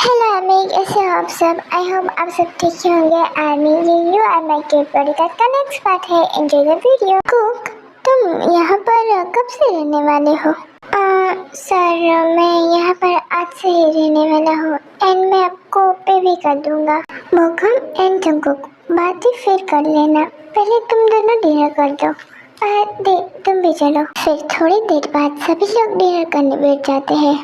Hello army, कैसे हो आप सब। आई होप आप सब ठीक ही होंगे। आर्मी, ये you are my cute podcast का नेक्स्ट पार्ट है। Enjoy the video. कुक, तुम यहाँ पर कब से रहने वाले हो? सर, मैं यहाँ पर आज से ही रहने वाला हूँ एंड मैं आपको पे भी कर दूंगा। मोगम एंड जंगकुक, बात ही फिर कर लेना। पहले तुम दोनों डिनर कर दो। तुम भी चलो। फिर थोड़ी देर बाद सभी लोग डिनर करने बैठ जाते हैं।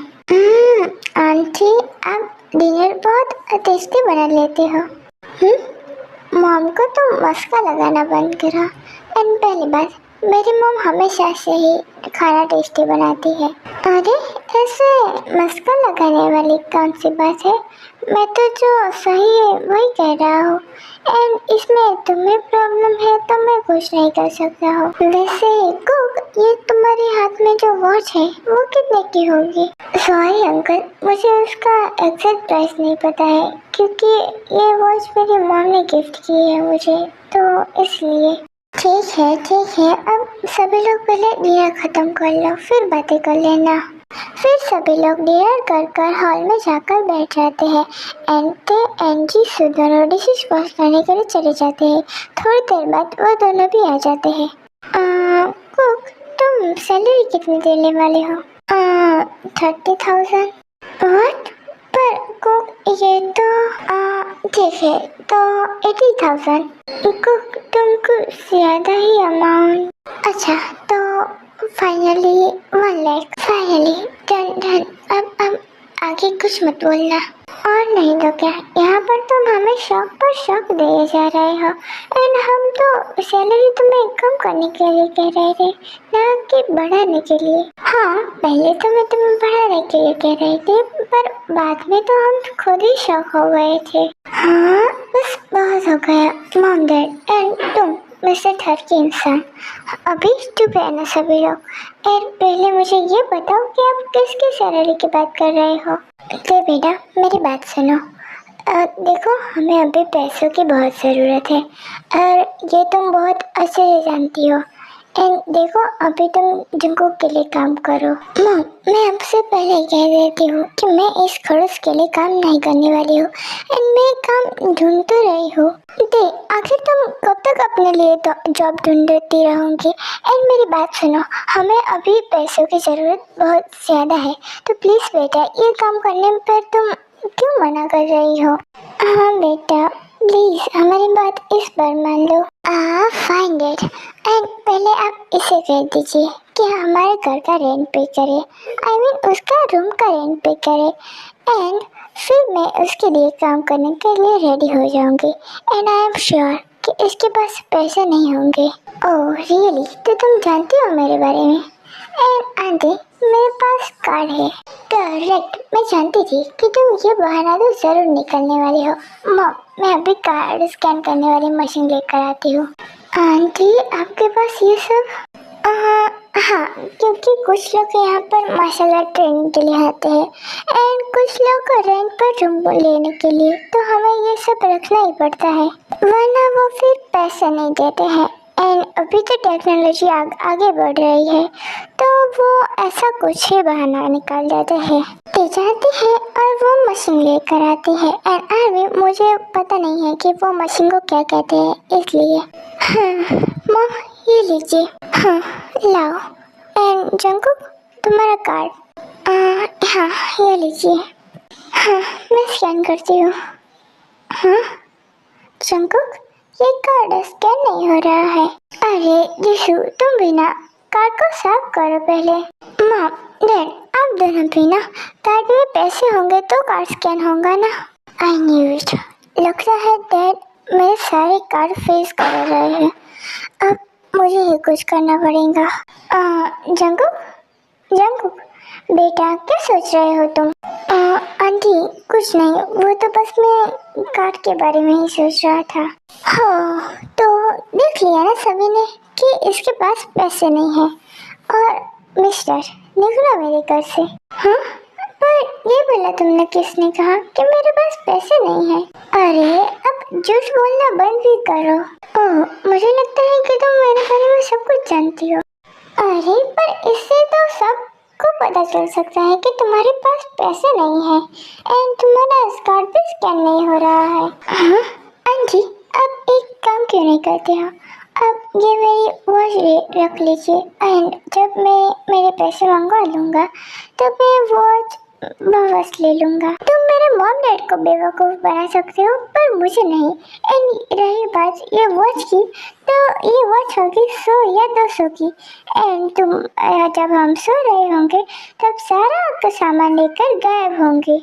आंटी, आप डिनर बहुत टेस्टी बना लेते हो। मॉम को तो मस्का लगाना बंद करो। एंड पहली बात, मेरी मॉम हमेशा से ही खाना टेस्टी बनाती है। अरे, ऐसे मस्का लगाने वाली कौन सी बात है? मैं तो जो सही है वही कह रहा हूँ एंड इसमें तुम्हें प्रॉब्लम है तो मैं कुछ नहीं कर सकता हूँ। वैसे कुक, ये तुम्हारे हाथ में जो वॉच है वो कितने की होगी? सॉरी अंकल, मुझे उसका एग्जैक्ट प्राइस नहीं पता है क्योंकि ये वॉच मेरी मॉम ने गिफ्ट की है मुझे, तो इसलिए। ठीक है, अब सभी लोग पहले डिनर खत्म कर लो फिर बातें कर लेना। फिर सभी लोग डिनर कर हॉल में जाकर बैठ जाते हैं एंड जी दोनों डिशेस वॉश करने के लिए चले जाते हैं। थोड़ी देर बाद वो दोनों भी आ जाते हैं। कुक, तुम सैलरी कितनी देने वाले हो? 30,000। व्हाट? पर कुक, ये तो ठीक है, तो 80,000। कुक, तुमको ज़्यादा ही अमाउंट। अच्छा, तो फाइनली 1 लाख। Finally done. अब आगे कुछ मत बोलना। और नहीं तो क्या, यहाँ पर तुम हमें शौक पर शौक दिए जा रहे हो एंड हम तो सैलरी तुम्हें कम करने के लिए कह रहे थे, ना कि बढ़ाने के लिए। हाँ, पहले तो मैं तुम्हें बढ़ाने के लिए कह रही थी पर बाद में तो हम खुद ही शौक हो गए थे। हाँ, बस बहुत हो गया मॉम डैड एंड तुम मिस्टर थर्ड के इंसान। अभी चुप रहना सभी लोग। और पहले मुझे ये बताओ कि आप किसकी सैलरी की बात कर रहे हो? तो बेटा, मेरी बात सुनो। देखो, हमें अभी पैसों की बहुत ज़रूरत है और ये तुम बहुत अच्छे से जानती हो। एंड देखो, अभी तुम जंगकुक के लिए काम करो। मॉम, मैं आपसे पहले ही कह देती हूँ कि मैं इस खड़ूस के लिए काम नहीं करने वाली हूँ एंड मैं काम ढूंढ तो रही हूँ। आखिर तुम कब तक अपने लिए तो जॉब ढूंढती रहोगी? एंड मेरी बात सुनो, हमें अभी पैसों की ज़रूरत बहुत ज़्यादा है, तो प्लीज़ बेटा, ये काम करने पर तुम क्यों मना कर रही हो? हाँ बेटा, प्लीज हमारी बात इस बार मान लो। Fine dad. एंड पहले आप इसे कह दीजिए कि हमारे घर का रेंट पे करे, आई मीन उसका रूम का रेंट पे करे एंड फिर मैं उसके लिए काम करने के लिए रेडी हो जाऊंगी एंड आई एम श्योर कि इसके पास पैसे नहीं होंगे। Oh really? तो तुम जानती हो मेरे बारे में? एंड आंटी, मेरे पास कार्ड है। करेक्ट, मैं जानती थी कि तुम ये बहाना तो जरूर निकलने वाली हो। मॉम, मैं अभी कार्ड स्कैन करने वाली मशीन लेकर आती हूँ। आंटी, आपके पास ये सब? हाँ, क्योंकि कुछ लोग यहाँ पर मार्शल आर्ट ट्रेनिंग के लिए आते हैं एंड कुछ लोग रेंट पर रूम लेने के लिए, तो हमें ये सब रखना ही पड़ता है वरना वो फिर पैसे नहीं देते हैं। एंड अभी तो टेक्नोलॉजी आगे बढ़ रही है तो वो ऐसा कुछ ही बहाना निकाल देते हैं, ले जाते हैं और वो मशीन लेकर आती है एंड अभी मुझे पता नहीं है कि वो मशीन को क्या कहते हैं, इसलिए। मॉम, ये लीजिए। हाँ, लाओ। एंड जंगकुक, तुम्हारा कार्ड। हाँ, ये लीजिए। हाँ, मैं स्कैन करती हूँ। हाँ जंगकुक, ये कार्ड स्कैन नहीं हो रहा है। अरे यीशु, तुम भी ना कार्ड को साफ करो पहले। मॉम डैड, आप दोनों भी ना, कार्ड में पैसे होंगे तो कार्ड स्कैन होगा ना। I knew it. लगता है डैड मेरे सारे कार्ड फेस कर रहे हैं, अब मुझे ही कुछ करना पड़ेगा। जंगकुक बेटा, क्या सोच रहे हो तुम? आंटी, कुछ नहीं, वो तो बस मैं कार्ड के बारे में ही सोच रहा था। हाँ, तो देख लिया ना सभी ने कि इसके पास पैसे नहीं हैं और मिस्टर निकला मेरे घर से। हाँ, पर ये बोला तुमने, किसने कहा कि मेरे पास पैसे नहीं हैं? अरे, अब झूठ बोलना बंद भी करो। ओह, मुझे लगता है कि तुम मेरे बारे में सब कुछ जानती हो। अरे, पर इससे तो सब को पता चल सकता है कि तुम्हारे पास पैसे नहीं है एंड तुम्हारा स्कॉर्ट भी स्कैन नहीं हो रहा है। हाँ आंटी, अब एक काम क्यों नहीं करते हो? अब ये मेरी वॉच रख लीजिए एंड जब मैं मेरे पैसे मंगवा लूँगा तो मैं वॉच वापस ले लूँगा। तुम मेरे मॉम डैड को बेवकूफ़ बना सकते हो पर मुझे नहीं। एंड रही बात ये वॉच की, तो ये वॉच होगी 100 या 200 की एंड तुम जब हम सो रहे होंगे तब सारा आपका सामान लेकर गायब होंगे।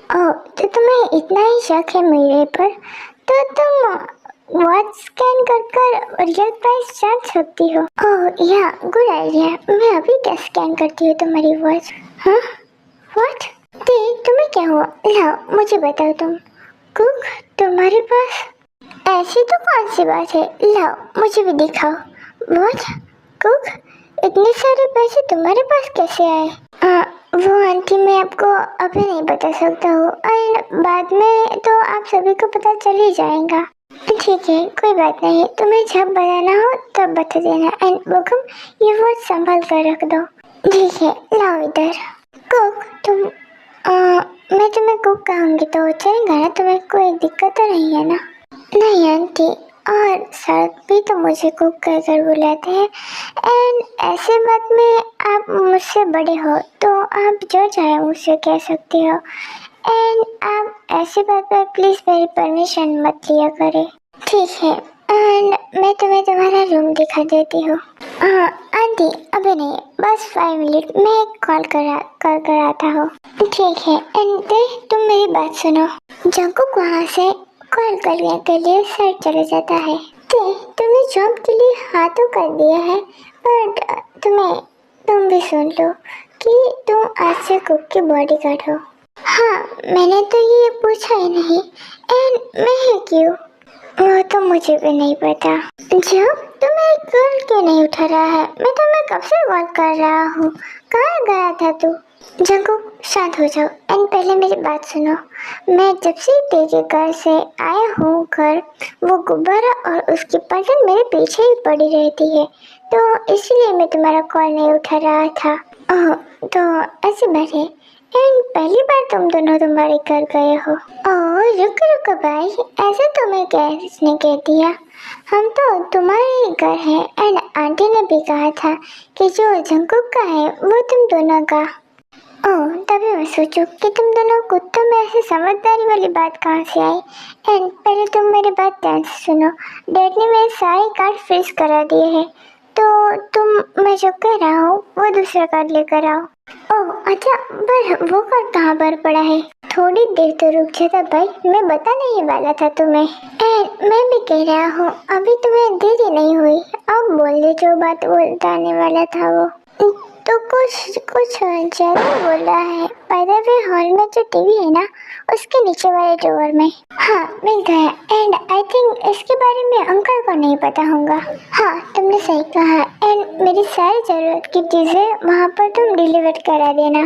ओह, तो तुम्हें इतना ही शक है मेरे पर, तो तुम वॉच स्कैन कर रियल प्राइस जान सकती हो। ओह या गुड आइडिया, मैं अभी क्या स्कैन करती हूँ तुम्हारी वॉच। हाँ व्हाट? दी तुम्हें क्या हुआ? लाओ मुझे बताओ तुम। कुक तुम्हारे पास ऐसी तो कौन सी बात है, लाओ मुझे भी दिखाओ। व्हाट? कुक इतने सारे पैसे तुम्हारे पास कैसे आए? वो आंटी मैं आपको अभी नहीं बता सकता हूँ एंड बाद में तो आप सभी को पता चल ही जाएगा। ठीक है कोई बात नहीं, तुम्हें जब बताना हो तब बता देना एंड बुकम ये वॉच संभाल कर रख दो। ठीक है लाओ इधर। कुक तुम मैं तुम्हें कुक कहूँगी तो चलेगा ना? तुम्हें कोई दिक्कत तो नहीं है ना? नहीं आंटी, और सर भी तो मुझे कुक कहकर बुलाते हैं एंड ऐसे बात में आप मुझसे बड़े हो तो आप जो चाहे मुझसे कह सकते हो एंड आप ऐसी बात पर प्लीज़ मेरी परमिशन मत लिया करें। ठीक है एंड मैं तुम्हें तुम्हारा रूम दिखा देती हूँ। हाँ आंटी अभी नहीं, बस 5 मिनट में कॉल कर आता हूँ। ठीक है एंड तुम मेरी बात सुनो। जंकुक वहाँ से कॉल करने के लिए साइड चले जाता है। तुमने जॉब के लिए हाँ तो कर दिया है बट तुम भी सुन लो कि तुम आज से कुक की बॉडीगार्ड हो। हाँ मैंने तो ये पूछा ही नहीं एंड मैं ही क्यों, वो तो मुझे भी नहीं पता। जब तुम्हें कॉल क्यों नहीं उठा रहा है? मैं तुम्हें कब से कॉल कर रहा हूँ, कहाँ गया था तू? जंकुक शांत हो जाओ एंड पहले मेरी बात सुनो। मैं जब से तेरे घर से आया हूँ घर, वो गुब्बारा और उसकी पलटन मेरे पीछे ही पड़ी रहती है तो इसलिए मैं तुम्हारा कॉल नहीं उठा रहा था। ओह तो ऐसी बात है एंड पहली बार तुम दोनों तुम्हारे घर गए हो। ओह रुको भाई, ऐसे तुम्हें किसने कह दिया? हम तो तुम्हारे ही घर हैं एंड आंटी ने भी कहा था कि जो जंकुक का है वो तुम दोनों का। ओह तभी मैं सोचूं कि तुम दोनों कुत्तों में ऐसी समझदारी वाली बात कहाँ से आई। एंड पहले तुम मेरी बात ध्यान से सुनो। डैड ने मेरे सारे कार्ड फ्रीज करा दिए हैं तो तुम मैं जो कह रहा हूँ वो दूसरा कार्ड लेकर आओ। ओह अच्छा, पर वो कार्ड कहाँ पर पड़ा है? थोड़ी देर तो रुक जाता भाई, मैं बताने ही वाला था तुम्हें। एंड मैं भी कह रहा हूँ अभी तुम्हें देरी नहीं हुई, अब बोल दे जो बात बताने वाला था वो। तो कुछ ज़्यादा बोल रहा है। बाय द वे हॉल में जो टीवी है ना उसके नीचे वाले ड्रॉअर में। हाँ मिल गया एंड आई थिंक इसके बारे में अंकल को नहीं पता होगा। हाँ तुमने सही कहा एंड मेरी सारी ज़रूरत की चीज़ें वहाँ पर तुम डिलीवर करा देना।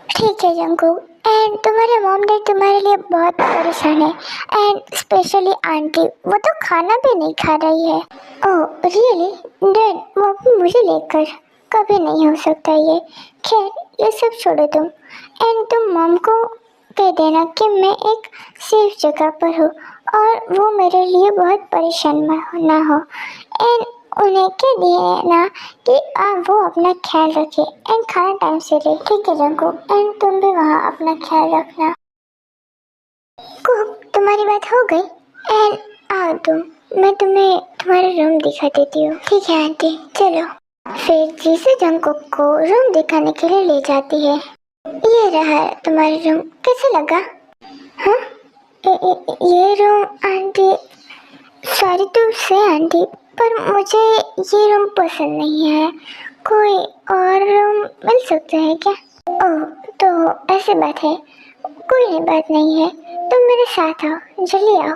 ठीक है जंकुक एंड तुम्हारे मॉम डैड तुम्हारे लिए बहुत परेशान है एंड स्पेशली आंटी, वो तो खाना भी नहीं खा रही है। ओह रियली डैड, वो भी मुझे लेकर कभी नहीं हो सकता ये। खैर ये सब छोड़ो तुम एंड तुम मॉम को कह देना कि मैं एक सेफ जगह पर हूँ और वो मेरे लिए बहुत परेशान ना हो एंड उन्हें कह देना कि वो अपना ख्याल रखे एंड खाना टाइम से ले। ठीक है जंकुक एंड तुम भी वहाँ अपना ख्याल रखना। कुक तुम्हारी बात हो गई एंड आओ तुम, मैं तुम्हें तुम्हारा रूम दिखा देती हूँ। ठीक है आंटी चलो। फिर जीसू जंगकुक को रूम दिखाने के लिए ले जाती है। ये रहा तुम्हारा रूम, कैसे लगा? हाँ, ये रूम आंटी, सॉरी टू से आंटी, पर मुझे ये रूम पसंद नहीं है। कोई और रूम मिल सकता है क्या? ओह, तो ऐसी बात है। कोई बात नहीं है, तुम मेरे साथ आओ, जल्दी आओ।